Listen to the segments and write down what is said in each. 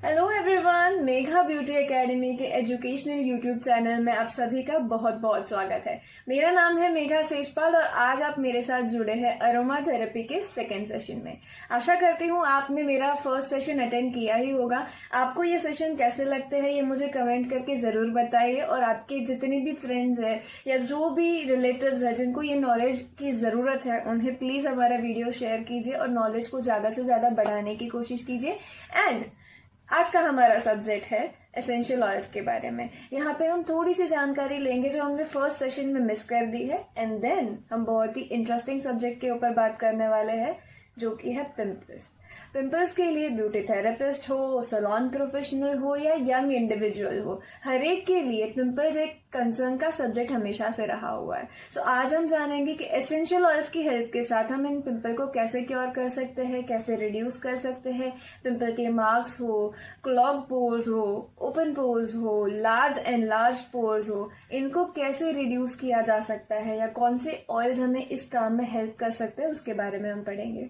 Hello everyone, Megha beauty academy के educational YouTube channel में आप सभी का बहुत बहुत स्वागत है। मेरा नाम है मेघा सेजपाल और आज आप मेरे साथ जुड़े हैं अरोमा थेरेपी के सेकेंड सेशन में। आशा करती हूँ आपने मेरा फर्स्ट सेशन अटेंड किया ही होगा। आपको ये सेशन कैसे लगते हैं ये मुझे कमेंट करके जरूर बताइए और आपके जितने भी फ्रेंड्स हैं या जो भी रिलेटिव्स हैं जिनको ये नॉलेज की जरूरत है उन्हें प्लीज हमारा वीडियो शेयर कीजिए और नॉलेज को ज्यादा से ज्यादा बढ़ाने की कोशिश कीजिए। एंड आज का हमारा सब्जेक्ट है एसेंशियल ऑयल्स के बारे में। यहाँ पे हम थोड़ी सी जानकारी लेंगे जो हमने फर्स्ट सेशन में मिस कर दी है एंड देन हम बहुत ही इंटरेस्टिंग सब्जेक्ट के ऊपर बात करने वाले हैं जो कि है पिंपल्स। पिंपल्स के लिए ब्यूटी थेरेपिस्ट हो, सैलून प्रोफेशनल हो या यंग इंडिविजुअल हो, हर एक के लिए पिंपल्स एक कंसर्न का सब्जेक्ट हमेशा से रहा हुआ है। सो आज हम जानेंगे कि एसेंशियल ऑयल्स की हेल्प के साथ हम इन पिंपल को कैसे क्योर कर सकते हैं, कैसे रिड्यूस कर सकते हैं। पिंपल के मार्क्स हो, क्लॉग पोर्स हो, ओपन पोर्स हो, लार्ज एंड लार्ज पोर्स हो, इनको कैसे रिड्यूस किया जा सकता है या कौन से ऑयल्स हमें इस काम में हेल्प कर सकते हैं उसके बारे में हम पढ़ेंगे।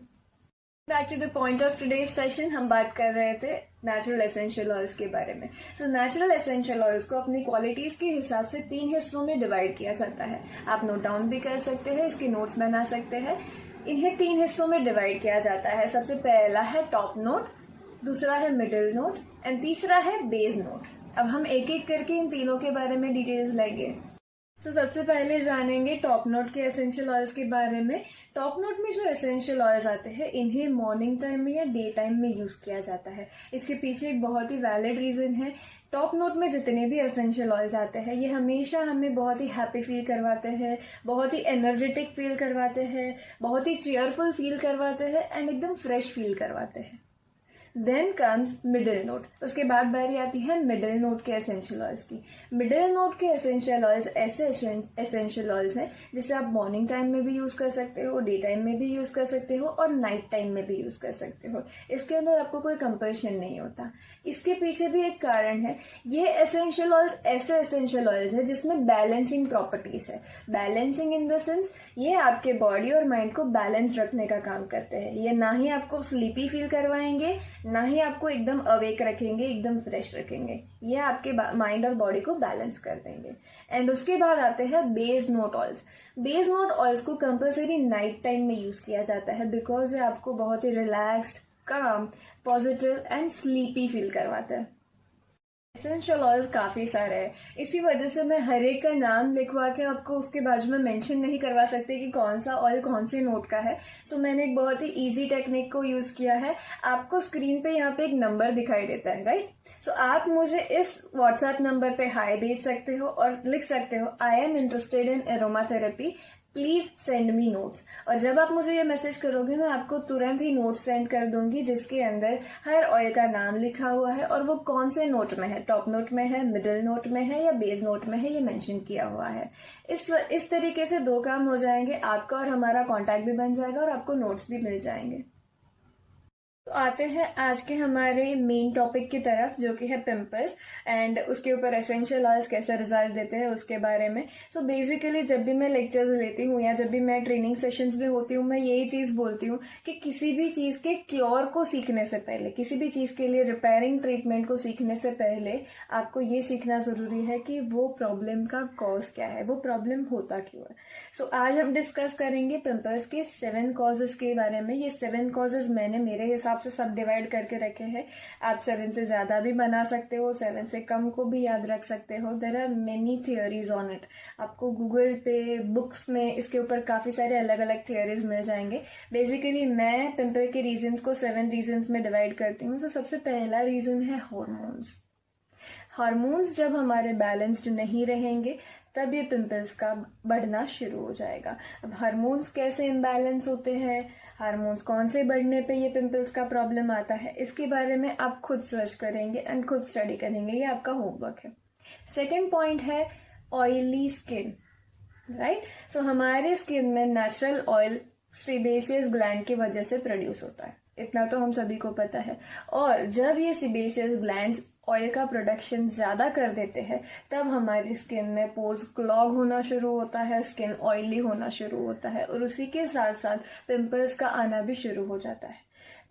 Back to the point of today's session, हम बात कर रहे थे नेचुरल एसेंशियल ऑयल्स के बारे में। सो नेचुरल एसेंशियल ऑयल्स को अपनी क्वालिटीज के हिसाब से 3 हिस्सों में डिवाइड किया जाता है। आप नोट डाउन भी कर सकते हैं, इसके नोट्स बना सकते हैं। इन्हें 3 हिस्सों में डिवाइड किया जाता है। सबसे पहला है टॉप नोट, दूसरा है मिडिल नोट एंड तीसरा है बेस नोट। अब हम एक एक करके इन तीनों के बारे में डिटेल्स लेंगे। सबसे पहले जानेंगे टॉप नोट के एसेंशियल ऑयल्स के बारे में। टॉप नोट में जो एसेंशियल ऑयल्स आते हैं इन्हें मॉर्निंग टाइम में या डे टाइम में यूज किया जाता है। इसके पीछे एक बहुत ही वैलिड रीजन है। टॉप नोट में जितने भी एसेंशियल ऑयल्स आते हैं ये हमेशा हमें बहुत ही हैप्पी फील करवाते हैं, बहुत ही एनर्जेटिक फील करवाते हैं, बहुत ही चेयरफुल फील करवाते हैं एंड एकदम फ्रेश फील करवाते हैं। Then comes middle note. उसके बाद बारी आती है मिडिल नोट के एसेंशियल ऑयल्स की। मिडिल नोट के एसेंशियल ऑयल्स ऐसे एसेंशियल ऑयल्स हैं जिसे आप मॉर्निंग टाइम में भी यूज कर सकते हो, डे टाइम में भी यूज कर सकते हो और नाइट टाइम में भी यूज कर सकते हो। इसके अंदर आपको कोई कंपल्शन नहीं होता। इसके पीछे भी एक कारण है। ये एसेंशियल ऑयल्स ऐसे एसेंशियल ऑयल्स है जिसमें बैलेंसिंग प्रॉपर्टीज है। बैलेंसिंग इन द सेंस ये आपके बॉडी और माइंड को बैलेंस रखने का काम करते हैं। ये ना ही आपको स्लीपी फील करवाएंगे ना ही आपको एकदम अवेक रखेंगे, एकदम फ्रेश रखेंगे। ये आपके माइंड और बॉडी को बैलेंस कर देंगे। एंड उसके बाद आते हैं base note oils. Base note oils को कंपलसरी नाइट टाइम में यूज किया जाता है बिकॉज ये आपको बहुत ही रिलैक्स्ड, काम, पॉजिटिव एंड स्लीपी फील करवाता है। एसेंशियल ऑयल्स काफी सारे हैं, इसी वजह से मैं हर एक का नाम लिखवा के आपको उसके बाजू में मेंशन नहीं करवा सकती कि कौन सा ऑयल कौन से नोट का है। सो मैंने एक बहुत ही इजी टेक्निक को यूज किया है। आपको स्क्रीन पे यहाँ पे एक नंबर दिखाई देता है, राइट? सो आप मुझे इस व्हाट्सएप नंबर पे हाई भेज सकते हो और लिख सकते हो I am interested in aroma therapy, please send me notes. और जब आप मुझे ये मैसेज करोगे मैं आपको तुरंत ही नोट्स सेंड कर दूंगी जिसके अंदर हर ऑयल का नाम लिखा हुआ है और वो कौन से नोट में है, टॉप नोट में है, मिडिल नोट में है या बेस नोट में है, ये मेंशन किया हुआ है। इस तरीके से 2 काम हो जाएंगे, आपका और हमारा कॉन्टैक्ट भी बन जाएगा और आपको नोट्स भी मिल जाएंगे। तो आते हैं आज के हमारे मेन टॉपिक की तरफ जो कि है पिंपल्स एंड उसके ऊपर एसेंशियल ऑयल्स कैसे रिजल्ट देते हैं उसके बारे में। सो बेसिकली जब भी मैं लेक्चर्स लेती हूँ या जब भी मैं ट्रेनिंग सेशंस में होती हूँ मैं यही चीज बोलती हूँ कि किसी भी चीज के क्योर को सीखने से पहले, किसी भी चीज के लिए रिपेयरिंग ट्रीटमेंट को सीखने से पहले आपको ये सीखना जरूरी है कि वो प्रॉब्लम का कॉज क्या है, वो प्रॉब्लम होता क्यों है। सो आज हम डिस्कस करेंगे पिंपल्स के 7 कॉजेस के बारे में। ये 7 कॉजेस मैंने मेरे हिसाब से सब डिवाइड करके रखे हैं। आप 7 से ज्यादा भी बना सकते हो, 7 से कम को भी याद रख सकते हो। There are many theories on it. आपको गूगल पे, बुक्स में इसके ऊपर काफी सारे अलग अलग थियोरीज मिल जाएंगे। बेसिकली मैं पिंपल के रीजंस को 7 रीजंस में डिवाइड करती हूँ। तो सबसे पहला रीजन है हार्मोन्स। हार्मोन्स जब हमारे बैलेंस्ड नहीं रहेंगे तब ये पिंपल्स का बढ़ना शुरू हो जाएगा। अब हार्मोन्स कैसे इम्बैलेंस होते हैं, हार्मोन्स कौन से बढ़ने पे ये पिंपल्स का प्रॉब्लम आता है, इसके बारे में आप खुद सर्च करेंगे एंड खुद स्टडी करेंगे, ये आपका होमवर्क है। सेकेंड पॉइंट है ऑयली स्किन, राइट? सो हमारे स्किन में नेचुरल ऑयल सेबेसियस ग्लैंड की वजह से प्रोड्यूस होता है, इतना तो हम सभी को पता है। और जब ये सेबेसियस ग्लैंड्स ऑयल का प्रोडक्शन ज्यादा कर देते हैं तब हमारी स्किन में पोर्स क्लॉग होना शुरू होता है, स्किन ऑयली होना शुरू होता है और उसी के साथ साथ पिंपल्स का आना भी शुरू हो जाता है।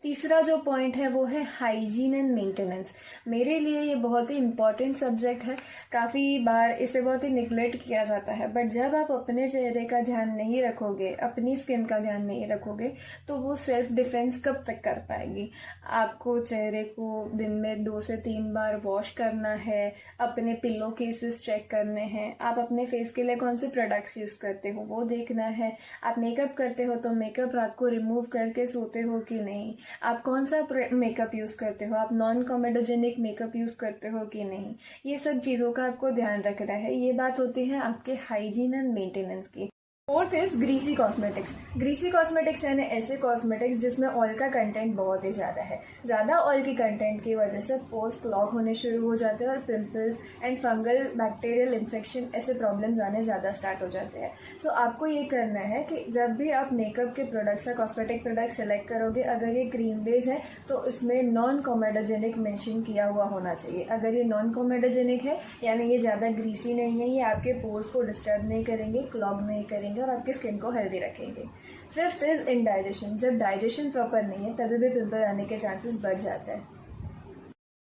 तीसरा जो पॉइंट है वो है हाइजीन एंड मेंटेनेंस। मेरे लिए ये बहुत ही इम्पॉर्टेंट सब्जेक्ट है। काफ़ी बार इसे बहुत ही निगलेक्ट किया जाता है, बट जब आप अपने चेहरे का ध्यान नहीं रखोगे, अपनी स्किन का ध्यान नहीं रखोगे, तो वो सेल्फ डिफेंस कब तक कर पाएगी। आपको चेहरे को दिन में 2 से 3 बार वॉश करना है, अपने पिलो केसेस चेक करने हैं, आप अपने फेस के लिए कौन से प्रोडक्ट्स यूज़ करते हो वो देखना है, आप मेकअप करते हो तो मेकअप रात को रिमूव करके सोते हो कि नहीं, आप कौन सा मेकअप यूज़ करते हो, आप नॉन कॉमेडोजेनिक मेकअप यूज़ करते हो कि नहीं, ये सब चीज़ों का आपको ध्यान रखना है। ये बात होती है आपके हाइजीन एंड मेंटेनेंस की। Fourth is greasy cosmetics. Greasy cosmetics यानी ऐसे कॉस्मेटिक्स जिसमें ऑयल का कंटेंट बहुत ही ज़्यादा है। ज़्यादा ऑयल की कंटेंट की वजह से पोर्स क्लॉग होने शुरू हो जाते हैं और pimples and fungal bacterial infection ऐसे प्रॉब्लम्स आने ज़्यादा स्टार्ट हो जाते हैं। सो आपको ये करना है कि जब भी आप मेकअप के प्रोडक्ट्स या कॉस्मेटिक प्रोडक्ट सेलेक्ट करोगे, अगर ये क्रीम बेस है तो इसमें नॉन कॉमेडोजेनिक मेंशन किया हुआ होना चाहिए। अगर ये नॉन कॉमेडोजेनिक है यानी ये ज़्यादा ग्रीसी नहीं है, ये आपके पोर्स को डिस्टर्ब नहीं करेंगे, क्लॉग नहीं करेंगे और आपकी स्किन को हेल्दी रखेंगे। Fifth is indigestion. जब डाइजेशन प्रॉपर नहीं है तभी भी पिंपल आने के चांसेस बढ़ जाते हैं।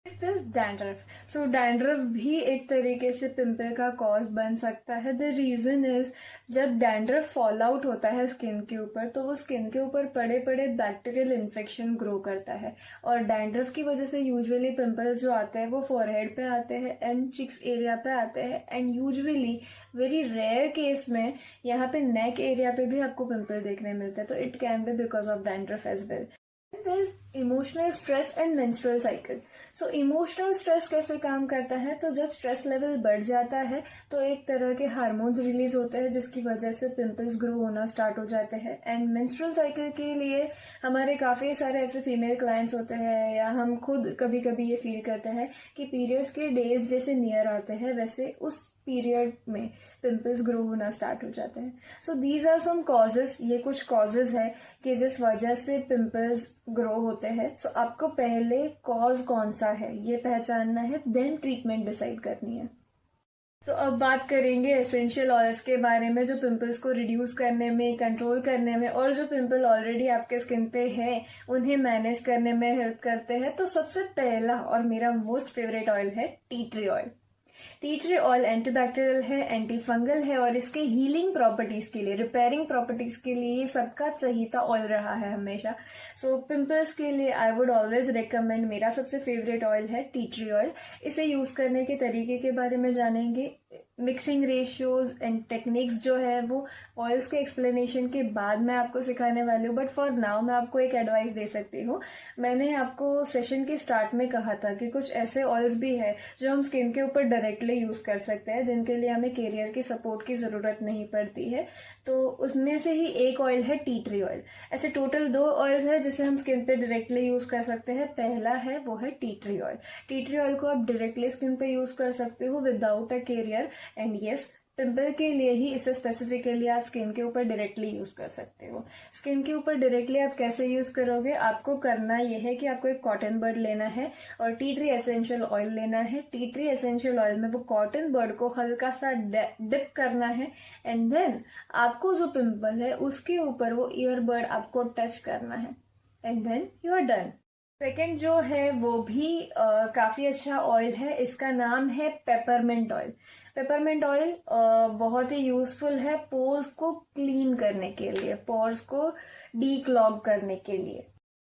Sixth is dandruff. So dandruff भी एक तरीके से पिंपल का कॉज बन सकता है। द रीजन इज जब डैंड्रफ फॉल आउट होता है स्किन के ऊपर तो वो स्किन के ऊपर पड़े पड़े बैक्टीरियल इन्फेक्शन ग्रो करता है और डैंड्रफ की वजह से यूजुअली पिंपल जो आते हैं वो फोरहेड पे आते हैं एंड चिक्स एरिया पे आते हैं and usually very rare case में यहाँ पे नेक एरिया पे भी आपको पिंपल देखने मिलते हैं। तो it can be because of dandruff as well. There's emotional stress and menstrual cycle. So emotional stress कैसे काम करता है, तो जब स्ट्रेस लेवल बढ़ जाता है तो एक तरह के हार्मोन्स रिलीज होते हैं जिसकी वजह से पिंपल्स ग्रो होना स्टार्ट हो जाते हैं। एंड मेंस्ट्रुअल साइकिल के लिए हमारे काफ़ी सारे ऐसे फीमेल क्लाइंट्स होते हैं या हम खुद कभी कभी ये फील करते हैं कि पीरियड्स के डेज जैसे नियर आते हैं वैसे उस पीरियड में पिंपल्स ग्रो होना स्टार्ट हो जाते हैं। So these are some causes. ये कुछ कॉजेज है कि जिस वजह से पिंपल्स ग्रो होते हैं। सो आपको पहले कॉज कौन सा है ये पहचानना है, देन ट्रीटमेंट डिसाइड करनी है। सो अब बात करेंगे एसेंशियल ऑयल्स के बारे में जो पिंपल्स को रिड्यूस करने में, कंट्रोल करने में और जो पिंपल ऑलरेडी आपके स्किन पे है उन्हें मैनेज करने में हेल्प करते हैं। तो सबसे पहला और मेरा मोस्ट फेवरेट ऑयल है tea tree oil. Tea tree oil antibacterial है, एंटी फंगल है और इसके हीलिंग प्रॉपर्टीज के लिए, रिपेयरिंग प्रॉपर्टीज के लिए ये सबका चहीता ऑयल रहा है हमेशा। सो पिंपल्स के लिए आई वुड ऑलवेज रिकमेंड, मेरा सबसे फेवरेट ऑयल है टी ट्री ऑयल। इसे यूज करने के तरीके के बारे में जानेंगे, मिक्सिंग रेशियोज एंड टेक्निक्स जो है वो ऑयल्स के एक्सप्लेनेशन के बाद मैं आपको सिखाने वाली हूँ। बट फॉर नाउ मैं आपको एक एडवाइस दे सकती हूँ। मैंने आपको सेशन के स्टार्ट में कहा था कि कुछ ऐसे ऑयल्स भी है जो हम स्किन के ऊपर डायरेक्टली यूज कर सकते हैं, जिनके लिए हमें कैरियर की सपोर्ट की जरूरत नहीं पड़ती है। तो उसमें से ही एक ऑयल है टी ट्री ऑयल। ऐसे टोटल 2 ऑयल्स है जिसे हम स्किन पे डायरेक्टली यूज कर सकते हैं। पहला है वो है tea tree oil. Tea tree oil को आप डायरेक्टली स्किन पे यूज कर सकते हो without a carrier. And yes, pimple के लिए ही इसे स्पेसिफिकली आप स्किन के ऊपर डायरेक्टली यूज कर सकते हो। स्किन के ऊपर डायरेक्टली आप कैसे यूज करोगे, आपको करना यह है कि आपको एक कॉटन बर्ड लेना है और टी ट्री एसेंशियल ऑयल लेना है। टी ट्री एसेंशियल ऑयल में वो कॉटन बर्ड को हल्का सा डिप करना है एंड देन आपको जो पिंपल है उसके ऊपर वो ईयरबड आपको टच करना है and then you are done. Second जो है वो भी काफी अच्छा ऑयल है, इसका नाम है पेपरमिंट ऑयल। पेपरमिंट ऑयल बहुत ही यूजफुल है पोर्स को क्लीन करने के लिए, पोर्स को डीक्लॉग करने के लिए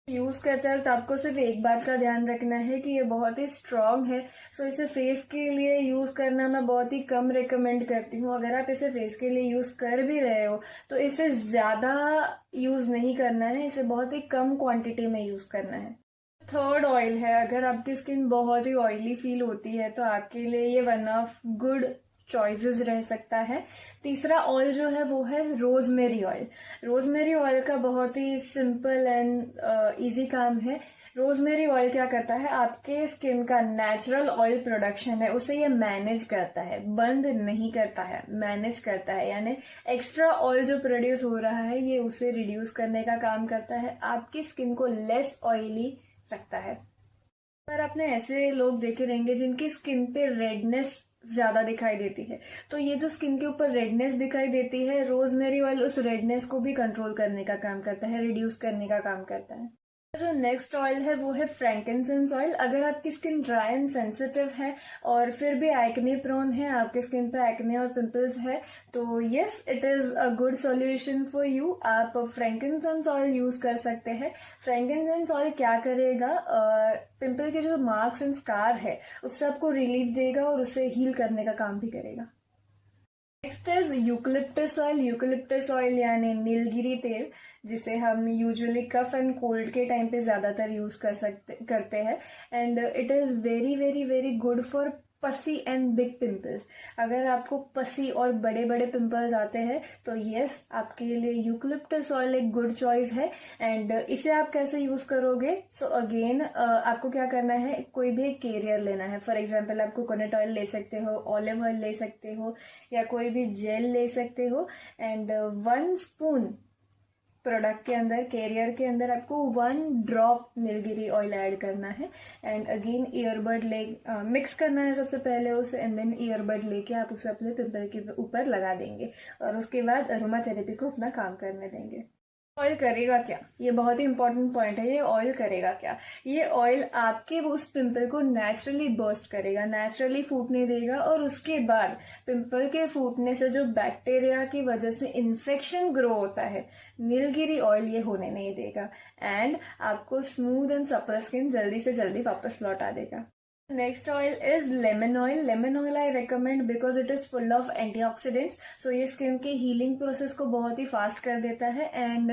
यूज करते हैं। तो आपको सिर्फ एक बात का ध्यान रखना है कि ये बहुत ही स्ट्रांग है। सो इसे फेस के लिए यूज करना मैं बहुत ही कम रिकमेंड करती हूँ। अगर आप इसे फेस के लिए यूज कर भी रहे हो तो इसे ज्यादा यूज नहीं करना है, इसे बहुत ही कम क्वांटिटी में यूज करना है। थर्ड ऑयल है, अगर आपकी स्किन बहुत ही ऑयली फील होती है तो आपके लिए ये वन ऑफ गुड चॉइसेस रह सकता है। तीसरा ऑयल जो है वो है रोजमेरी ऑयल। रोजमेरी ऑयल का बहुत ही सिंपल एंड इजी काम है। रोजमेरी ऑयल क्या करता है, आपके स्किन का नेचुरल ऑयल प्रोडक्शन है उसे ये मैनेज करता है, बंद नहीं करता है, मैनेज करता है। यानी एक्स्ट्रा ऑयल जो प्रोड्यूस हो रहा है ये उसे रिड्यूस करने का काम करता है, आपकी स्किन को लेस ऑयली रखता है। पर आपने ऐसे लोग देखे रहेंगे जिनकी स्किन पे रेडनेस ज्यादा दिखाई देती है, तो ये जो स्किन के ऊपर रेडनेस दिखाई देती है, रोजमेरी ऑयल उस रेडनेस को भी कंट्रोल करने का काम करता है, रिड्यूस करने का काम करता है। जो नेक्स्ट ऑयल है वो है फ्रैंकिंसेंस ऑयल। अगर आपकी स्किन ड्राई एंड सेंसिटिव है और फिर भी एक्ने प्रोन है, आपके स्किन पे एक्ने और पिंपल्स है, तो yes it is a good solution for you. आप फ्रैंकिंसेंस ऑयल यूज़ कर सकते हैं। फ्रैंकिंसेंस ऑयल क्या करेगा, पिंपल के जो मार्क्स एंड स्कार है उससे आपको रिलीफ देगा और उसे हील करने का काम भी करेगा। Next is eucalyptus oil. Eucalyptus oil यानी नीलगिरी तेल, जिसे हम यूजुअली कफ एंड कोल्ड के टाइम पे ज़्यादातर यूज़ करते हैं। And it is very very very good for पसी एंड बिग पिंपल्स। अगर आपको पसी और बड़े बड़े पिंपल्स आते हैं तो यस आपके लिए यूकलिप्टस ऑयल एक गुड चॉइस है। एंड इसे आप कैसे यूज़ करोगे, सो अगेन आपको क्या करना है, कोई भी एक कैरियर लेना है। फॉर एग्जांपल आप कोकोनट ऑयल ले सकते हो, ऑलिव ऑयल ले सकते हो, या कोई भी जेल ले सकते हो। एंड 1 स्पून प्रोडक्ट के अंदर, कैरियर के अंदर आपको 1 ड्रॉप नीलगिरी ऑयल ऐड करना है। एंड अगेन ईयरबड ले मिक्स करना है सबसे पहले उसे, एंड देन ईयरबड लेके आप उसे अपने पिंपल के ऊपर लगा देंगे और उसके बाद अरोमा थेरेपी को अपना काम करने देंगे। ऑयल करेगा क्या, ये बहुत ही इंपॉर्टेंट पॉइंट है। ये ऑयल करेगा क्या, ये ऑयल आपके उस पिंपल को नेचुरली बर्स्ट करेगा, नेचुरली फूटने देगा, और उसके बाद पिंपल के फूटने से जो बैक्टीरिया की वजह से इन्फेक्शन ग्रो होता है, नीलगिरी ऑयल ये होने नहीं देगा। एंड आपको स्मूथ एंड सपल स्किन जल्दी से जल्दी वापस लौटा देगा। Next oil is lemon oil. Lemon oil I recommend because it is full of antioxidants. So ये स्किन के हीलिंग प्रोसेस को बहुत ही फास्ट कर देता है। एंड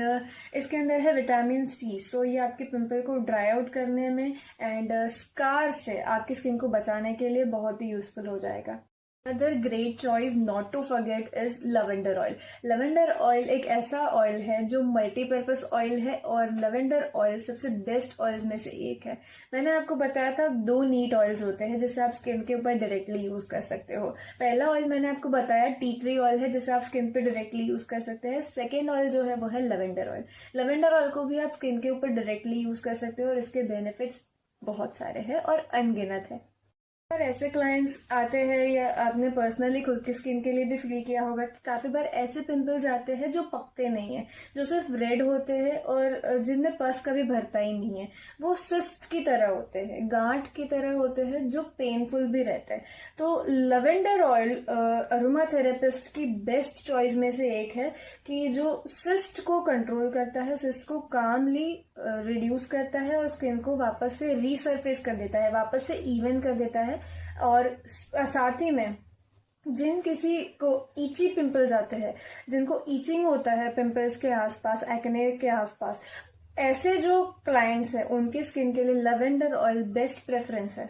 इसके अंदर है विटामिन सी। सो ये आपके पिंपल को ड्राई आउट करने में एंड स्कार से आपकी स्किन को बचाने के लिए बहुत ही यूजफुल हो जाएगा। Other great choice not to forget is lavender oil. Lavender oil एक ऐसा ऑयल है जो मल्टीपर्पज ऑयल है, और लवेंडर ऑयल सबसे बेस्ट ऑयल्स में से एक है। मैंने आपको बताया था 2 नीट ऑयल्स होते हैं जिसे आप स्किन के ऊपर डायरेक्टली यूज कर सकते हो। पहला ऑयल मैंने आपको बताया टी ट्री ऑयल है, जिसे आप स्किन पे डायरेक्टली यूज कर सकते हैं। सेकेंड ऑयल जो है वो है लवेंडर ऑयल। लवेंडर ऑयल को भी आप स्किन के ऊपर डायरेक्टली यूज कर सकते हो और इसके बेनिफिट्स बहुत सारे हैं और अनगिनत है। पर ऐसे क्लाइंट्स आते हैं, या आपने पर्सनली खुद की स्किन के लिए भी फील किया होगा कि काफ़ी बार ऐसे पिंपल्स आते हैं जो पकते नहीं है, जो सिर्फ रेड होते हैं और जिनमें पस कभी भरता ही नहीं है। वो सिस्ट की तरह होते हैं, गांठ की तरह होते हैं, जो पेनफुल भी रहते हैं। तो लवेंडर ऑयल अरोमा थेरेपिस्ट की बेस्ट चॉइस में से एक है कि जो सिस्ट को कंट्रोल करता है, सिस्ट को कामली रिड्यूस करता है और स्किन को वापस से रीसरफेस कर देता है, वापस से इवन कर देता है। और साथ ही में जिन किसी को ईची पिंपल्स आते हैं, जिनको ईचिंग होता है पिंपल्स के आसपास, एक्ने के आसपास, ऐसे जो क्लाइंट्स हैं उनकी स्किन के लिए लवेंडर ऑयल बेस्ट प्रेफरेंस है।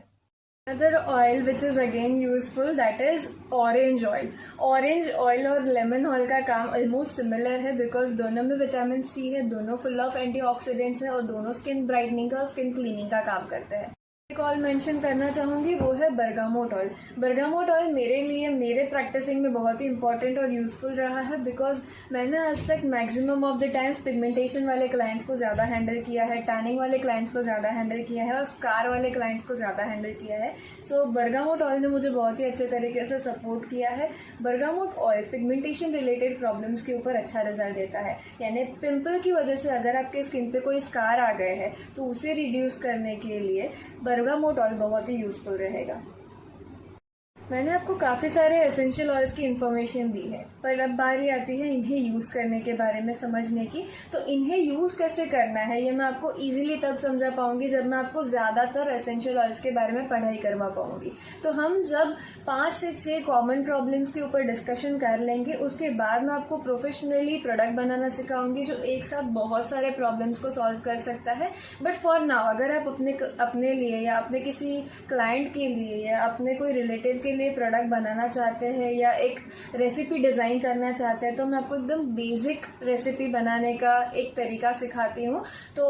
Another oil which is again useful, that is orange oil. Orange oil और लेमन ऑयल का काम ऑलमोस्ट सिमिलर है बिकॉज दोनों में विटामिन सी है, दोनों फुल ऑफ एंटीऑक्सीडेंट्स है और दोनों स्किन ब्राइटनिंग का और स्किन क्लीनिंग का काम करते हैं। एक ऑयल मेंशन करना चाहूंगी वो है बरगामोट ऑयल। बरगामोट ऑयल मेरे लिए, मेरे प्रैक्टिसिंग में बहुत ही इंपॉर्टेंट और यूजफुल रहा है बिकॉज मैंने आज तक maximum of the times pigmentation वाले क्लाइंट्स को ज़्यादा हैंडल किया है, टैनिंग वाले क्लाइंट्स को ज़्यादा हैंडल किया है और स्कार वाले क्लाइंट्स को ज़्यादा हैंडल किया है। सो बरगामोट ऑयल ने मुझे बहुत ही अच्छे तरीके से सपोर्ट किया है। Bergamot oil pigmentation related problems के ऊपर अच्छा रिजल्ट देता है, यानी पिंपल की वजह से अगर आपके स्किन पे कोई स्कार आ गए हैं तो उसे रिड्यूस करने के लिए बरगामोट ऑयल बहुत ही यूजफुल रहेगा। मैंने आपको काफ़ी सारे एसेंशियल ऑयल्स की इन्फॉर्मेशन दी है, पर अब बारी आती है इन्हें यूज़ करने के बारे में समझने की। तो इन्हें यूज़ कैसे करना है ये मैं आपको इजीली तब समझा पाऊंगी जब मैं आपको ज़्यादातर एसेंशियल ऑयल्स के बारे में पढ़ाई करवा पाऊंगी। तो हम जब 5 से 6 कॉमन प्रॉब्लम्स के ऊपर डिस्कशन कर लेंगे, उसके बाद मैं आपको प्रोफेशनली प्रोडक्ट बनाना सिखाऊंगी जो एक साथ बहुत सारे प्रॉब्लम्स को सॉल्व कर सकता है। बट फॉर नाउ अगर आप अपने लिए या अपने किसी क्लाइंट के लिए या अपने कोई रिलेटिव के लिए प्रोडक्ट बनाना चाहते हैं या एक रेसिपी डिज़ाइन करना चाहते हैं, तो मैं आपको एकदम बेसिक रेसिपी बनाने का एक तरीका सिखाती हूँ। तो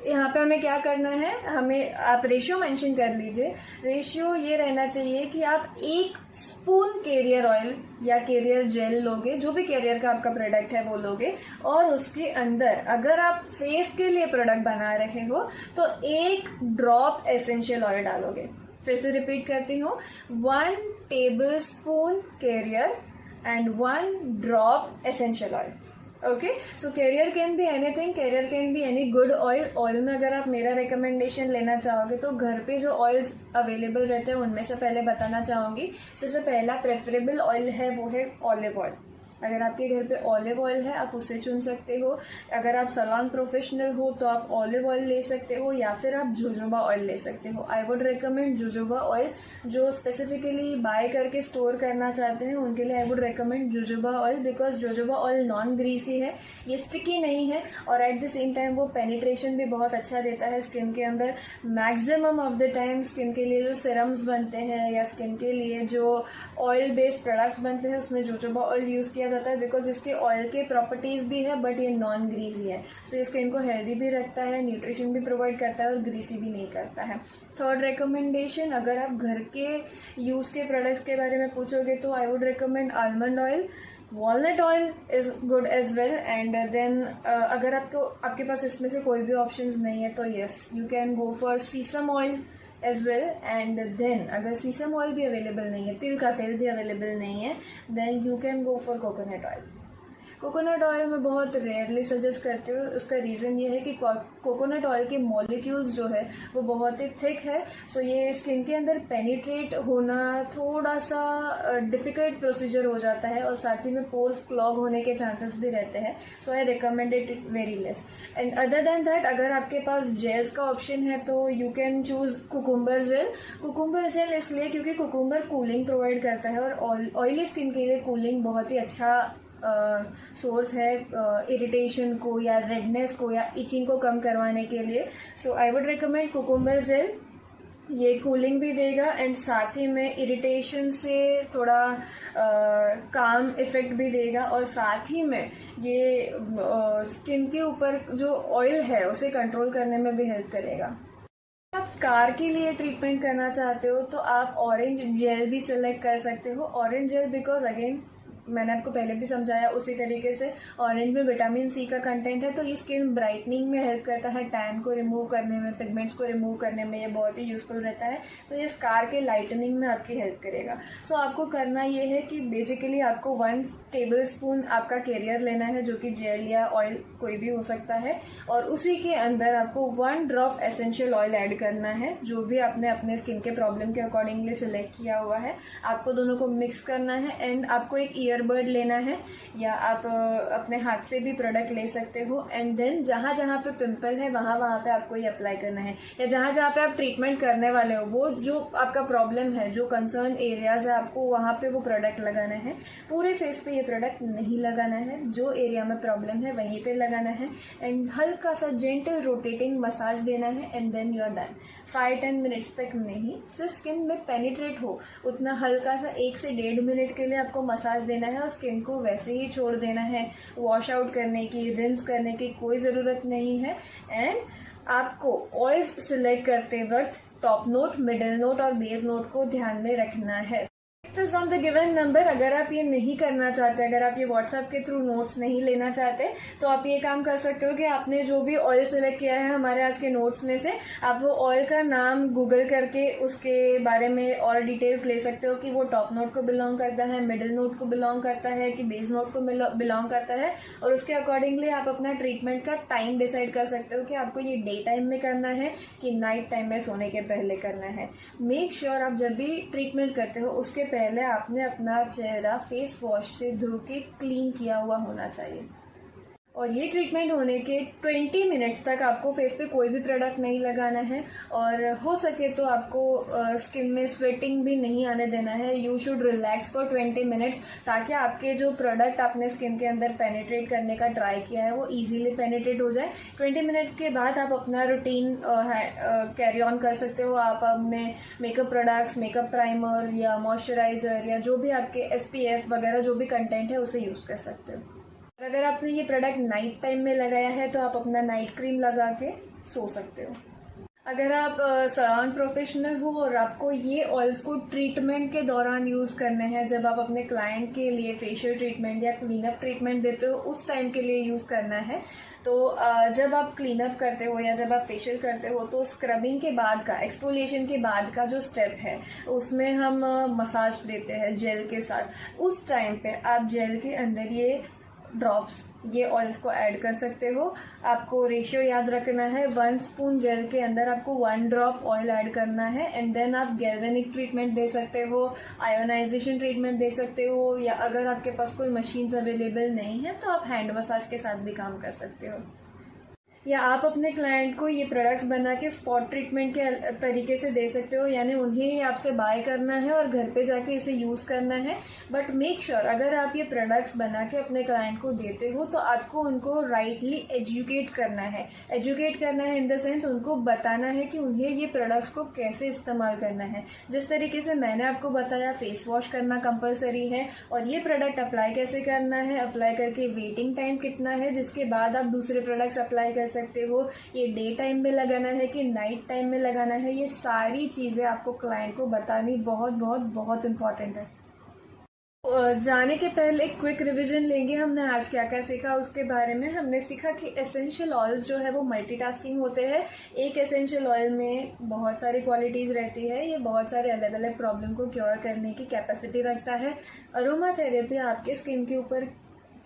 यहाँ पे हमें क्या करना है, हमें आप रेशियो मेंशन कर लीजिए। रेशियो ये रहना चाहिए कि आप 1 स्पून कैरियर ऑयल या कैरियर जेल लोगे, जो भी कैरियर का आपका प्रोडक्ट है वो लोगे, और उसके अंदर अगर आप फेस के लिए प्रोडक्ट बना रहे हो तो 1 ड्रॉप एसेंशियल ऑयल डालोगे। फिर से रिपीट करती हूँ, 1 tablespoon carrier and 1 drop essential oil. Okay, so carrier can be anything, carrier can be any good oil. Oil में अगर आप मेरा रिकमेंडेशन लेना चाहोगे तो घर पे जो ऑयल्स अवेलेबल रहते हैं उनमें से पहले बताना चाहूँगी, सबसे पहला प्रेफरेबल ऑयल है वो है ऑलिव ऑयल। अगर आपके घर पे ऑलिव ऑयल है आप उसे चुन सकते हो। अगर आप सैलून प्रोफेशनल हो तो आप ऑलिव ऑयल ले सकते हो या फिर आप जोजोबा ऑयल ले सकते हो। आई वुड रिकमेंड जोजोबा ऑयल। जो स्पेसिफिकली बाय करके स्टोर करना चाहते हैं उनके लिए आई would recommend jojoba oil, because jojoba oil non greasy है, ये स्टिकी नहीं है और एट द सेम टाइम वो पेनिट्रेशन भी बहुत अच्छा देता है स्किन के अंदर। Maximum of the time skin के लिए जो सिरम्स बनते हैं या स्किन के लिए जो ऑयल बेस्ड प्रोडक्ट्स बनते हैं उसमें जोजोबा ऑयल यूज़ किया जाता है, बिकॉज इसके ऑयल के प्रॉपर्टीज़ भी है बट ये नॉन ग्रीसी है। सो ये स्किन को हेल्दी भी रखता है, न्यूट्रिशन भी प्रोवाइड करता है और ग्रीसी भी नहीं करता है। थर्ड रिकमेंडेशन, अगर आप घर के यूज़ के प्रोडक्ट्स के बारे में पूछोगे तो I would recommend almond oil. Walnut oil is good as well. And then अगर आपके पास इसमें से कोई भी ऑप्शंस नहीं है तो yes you can go for sesame oil as well. And then अगर सीसम ऑयल भी अवेलेबल नहीं है, तिल का तेल भी अवेलेबल नहीं है, then you can go for coconut oil. Coconut oil मैं बहुत रेयरली सजेस्ट करती हूँ। उसका रीज़न ये है कि कोकोनट ऑयल के मॉलिक्यूल्स जो है वो बहुत ही थिक है, सो ये स्किन के अंदर पेनिट्रेट होना थोड़ा सा डिफ़िकल्ट प्रोसीजर हो जाता है और साथ ही में पोर्स क्लॉग होने के चांसेस भी रहते हैं। So I recommended it very less. And other than that अगर आपके पास जेल्स का ऑप्शन है तो you can choose cucumber gel. Cucumber gel इसलिए क्योंकि कुकुम्बर कूलिंग प्रोवाइड करता है और ऑयली स्किन के लिए कूलिंग बहुत ही अच्छा सोर्स है इरिटेशन को या रेडनेस को या इचिंग को कम करवाने के लिए। So I would recommend cucumber gel. ये कूलिंग भी देगा एंड साथ ही में इरिटेशन से थोड़ा काम इफेक्ट भी देगा और साथ ही में ये स्किन के ऊपर जो ऑयल है उसे कंट्रोल करने में भी हेल्प करेगा। आप स्कार के लिए ट्रीटमेंट करना चाहते हो तो आप ऑरेंज जेल भी सिलेक्ट कर सकते हो। ऑरेंज जेल बिकॉज अगेन मैंने आपको पहले भी समझाया उसी तरीके से ऑरेंज में विटामिन सी का कंटेंट है, तो ये स्किन ब्राइटनिंग में हेल्प करता है, टैन को रिमूव करने में, पिगमेंट्स को रिमूव करने में ये बहुत ही यूजफुल रहता है। तो ये स्कार के लाइटनिंग में आपकी हेल्प करेगा। सो आपको करना ये है कि बेसिकली आपको 1 टेबलस्पून आपका कैरियर लेना है जो कि जेल या ऑयल कोई भी हो सकता है, और उसी के अंदर आपको 1 ड्रॉप एसेंशियल ऑयल ऐड करना है जो भी आपने अपने स्किन के प्रॉब्लम के अकॉर्डिंगली सिलेक्ट किया हुआ है। आपको दोनों को मिक्स करना है एंड आपको एक ईयरबड लेना है या आप अपने हाथ से भी प्रोडक्ट ले सकते हो। एंड देन जहाँ जहाँ पे पिंपल है वहाँ पे आपको ये अप्लाई करना है, या जहाँ जहाँ पे आप ट्रीटमेंट करने वाले हो वो जो आपका प्रॉब्लम है, जो कंसर्न एरियाज है, आपको वहाँ पे वो प्रोडक्ट लगाना है। पूरे फेस पे ये प्रोडक्ट नहीं लगाना है, जो एरिया में प्रॉब्लम है वहीं पे लगाना है एंड हल्का सा जेंटल रोटेटिंग मसाज देना है and then you are done. 5-10 minutes तक नहीं, सिर्फ स्किन में पेनिट्रेट हो उतना हल्का सा 1 से 1.5 मिनट के लिए आपको मसाज देना है और स्किन को वैसे ही छोड़ देना है। वॉश आउट करने की, रिंस करने की कोई ज़रूरत नहीं है। एंड आपको ऑयल्स सिलेक्ट करते वक्त टॉप नोट, मिडिल नोट और बेस नोट को ध्यान में रखना है। ऑन द गिवन नंबर, अगर आप ये नहीं करना चाहते, अगर आप ये व्हाट्सएप के थ्रू नोट्स नहीं लेना चाहते तो आप ये काम कर सकते हो कि आपने जो भी ऑयल सिलेक्ट किया है हमारे आज के नोट्स में से, आप वो ऑयल का नाम गूगल करके उसके बारे में और डिटेल्स ले सकते हो कि वो टॉप नोट को बिलोंग करता है, मिडिल नोट को बिलोंग करता है कि बेस नोट को बिलोंग करता है, और उसके अकॉर्डिंगली आप अपना ट्रीटमेंट का टाइम डिसाइड कर सकते हो कि आपको ये डे टाइम में करना है कि नाइट टाइम में सोने के पहले करना है। मेक श्योर आप जब भी ट्रीटमेंट करते हो उसके पहले आपने अपना चेहरा फेस वॉश से धो के क्लीन किया हुआ होना चाहिए। और ये ट्रीटमेंट होने के 20 मिनट्स तक आपको फेस पे कोई भी प्रोडक्ट नहीं लगाना है और हो सके तो आपको स्किन में स्वेटिंग भी नहीं आने देना है। You should relax for 20 minutes ताकि आपके जो प्रोडक्ट आपने स्किन के अंदर पेनिट्रेट करने का ट्राई किया है वो इजीली पेनिट्रेट हो जाए। 20 मिनट्स के बाद आप अपना रूटीन कैरी ऑन कर सकते हो। आप अपने मेकअप प्रोडक्ट्स, मेकअप प्राइमर या मॉइस्चराइजर या जो भी आपके SPF वगैरह जो भी कंटेंट है उसे यूज़ कर सकते हो। अगर आपने ये प्रोडक्ट नाइट टाइम में लगाया है तो आप अपना नाइट क्रीम लगा के सो सकते हो। अगर आप सैलून प्रोफेशनल हो और आपको ये ऑयल्स को ट्रीटमेंट के दौरान यूज़ करने हैं, जब आप अपने क्लाइंट के लिए फेशियल ट्रीटमेंट या क्लीनअप ट्रीटमेंट देते हो उस टाइम के लिए यूज़ करना है, तो जब आप क्लीनअप करते हो या जब आप फेशियल करते हो तो स्क्रबिंग के बाद का, एक्सफोलिएशन के बाद का जो स्टेप है उसमें हम मसाज देते हैं जेल के साथ। उस टाइम पे आप जेल के अंदर ये ड्रॉप्स ये ऑयल्स को ऐड कर सकते हो। आपको रेशियो याद रखना है, 1 स्पून जेल के अंदर आपको 1 ड्रॉप ऑयल ऐड करना है। एंड देन आप गैल्वेनिक ट्रीटमेंट दे सकते हो, आयोनाइजेशन ट्रीटमेंट दे सकते हो, या अगर आपके पास कोई मशीन्स अवेलेबल नहीं है तो आप हैंड मसाज के साथ भी काम कर सकते हो। या आप अपने क्लाइंट को ये प्रोडक्ट्स बना के स्पॉट ट्रीटमेंट के तरीके से दे सकते हो, यानी उन्हें ही आपसे बाय करना है और घर पे जाके इसे यूज़ करना है। बट मेक श्योर अगर आप ये प्रोडक्ट्स बना के अपने क्लाइंट को देते हो तो आपको उनको राइटली एजुकेट करना है। एजुकेट करना है इन द सेंस उनको बताना है कि उन्हें ये प्रोडक्ट्स को कैसे इस्तेमाल करना है। जिस तरीके से मैंने आपको बताया फेस वॉश करना कंपलसरी है, और ये प्रोडक्ट अप्लाई कैसे करना है, अप्लाई करके वेटिंग टाइम कितना है, जिसके बाद आप दूसरे प्रोडक्ट्स अप्लाई कर सकते हो, ये डे टाइम में लगाना है कि नाइट टाइम में लगाना है, ये सारी चीज़ें आपको क्लाइंट को बतानी बहुत बहुत बहुत इम्पॉर्टेंट है। जाने के पहले एक क्विक रिवीजन लेंगे, हमने आज क्या क्या सीखा उसके बारे में। हमने सीखा कि एसेंशियल ऑयल्स जो है वो मल्टीटास्किंग होते हैं। एक एसेंशियल ऑयल में बहुत सारी क्वालिटीज़ रहती है, ये बहुत सारे अलग अलग प्रॉब्लम को क्योर करने की कैपेसिटी रखता है। अरोमा थेरेपी आपके स्किन के ऊपर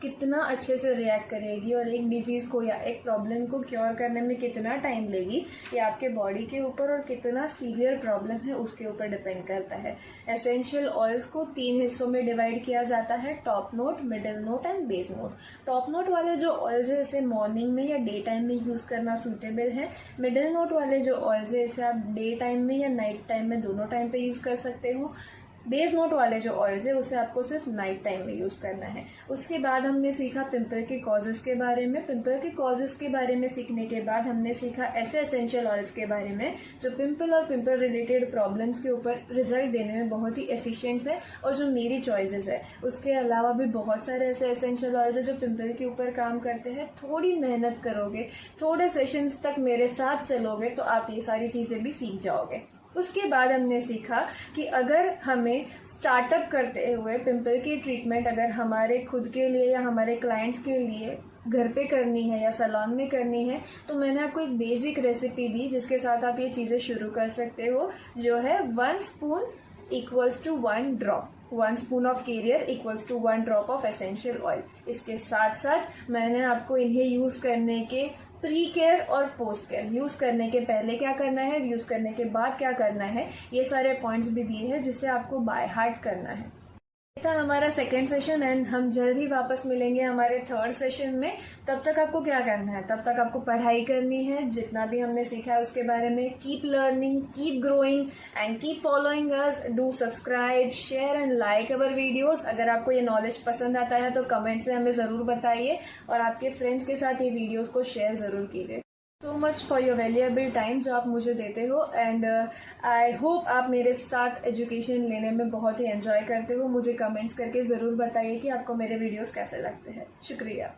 कितना अच्छे से रिएक्ट करेगी और एक डिजीज़ को या एक प्रॉब्लम को क्योर करने में कितना टाइम लेगी, ये आपके बॉडी के ऊपर और कितना सीवियर प्रॉब्लम है उसके ऊपर डिपेंड करता है। एसेंशियल ऑयल्स को 3 हिस्सों में डिवाइड किया जाता है, top note, middle note and base note. Top note वाले जो ऑयल्स है इसे मॉर्निंग में या डे टाइम में यूज़ करना सूटेबल है। मिडिल नोट वाले जो ऑयल्स है इसे आप डे टाइम में या नाइट टाइम में दोनों टाइम पे यूज़ कर सकते हो। बेस नोट वाले जो ऑयल्स है उसे आपको सिर्फ नाइट टाइम में यूज़ करना है। उसके बाद हमने सीखा पिंपल के कॉजेज़ के बारे में। पिंपल के कॉजेज़ के बारे में सीखने के बाद हमने सीखा ऐसे एसेंशियल ऑयल्स के बारे में जो पिंपल और पिंपल रिलेटेड प्रॉब्लम्स के ऊपर रिजल्ट देने में बहुत ही एफिशिएंट है और जो मेरी चॉइसेस है। उसके अलावा भी बहुत सारे ऐसे एसेंशियल ऑयल्स है जो पिंपल के ऊपर काम करते हैं। थोड़ी मेहनत करोगे, थोड़े सेशंस तक मेरे साथ चलोगे तो आप ये सारी चीज़ें भी सीख जाओगे। उसके बाद हमने सीखा कि अगर हमें स्टार्टअप करते हुए पिंपल की ट्रीटमेंट अगर हमारे खुद के लिए या हमारे क्लाइंट्स के लिए घर पे करनी है या सैलून में करनी है तो मैंने आपको एक बेसिक रेसिपी दी जिसके साथ आप ये चीज़ें शुरू कर सकते हो, जो है 1 spoon equals to 1 drop. 1 spoon of carrier equals to 1 drop of essential oil. इसके साथ साथ मैंने आपको इन्हें यूज़ करने के प्री केयर और पोस्ट केयर, यूज़ करने के पहले क्या करना है, यूज़ करने के बाद क्या करना है, ये सारे पॉइंट्स भी दिए हैं जिसे आपको बाय हार्ट करना है। ये था हमारा सेकेंड सेशन एंड हम जल्द ही वापस मिलेंगे हमारे थर्ड सेशन में। तब तक आपको क्या करना है, तब तक आपको पढ़ाई करनी है, जितना भी हमने सीखा है उसके बारे में। Keep learning, keep growing and keep following us. Do subscribe, share and like our videos. अगर आपको ये नॉलेज पसंद आता है तो कमेंट से हमें ज़रूर बताइए और आपके फ्रेंड्स के साथ ये वीडियोज़ को शेयर ज़रूर कीजिए। So much for your valuable time जो आप मुझे देते हो एंड आई होप आप मेरे साथ एजुकेशन लेने में बहुत ही एंजॉय करते हो। मुझे कमेंट्स करके ज़रूर बताइए कि आपको मेरे वीडियोस कैसे लगते हैं। शुक्रिया।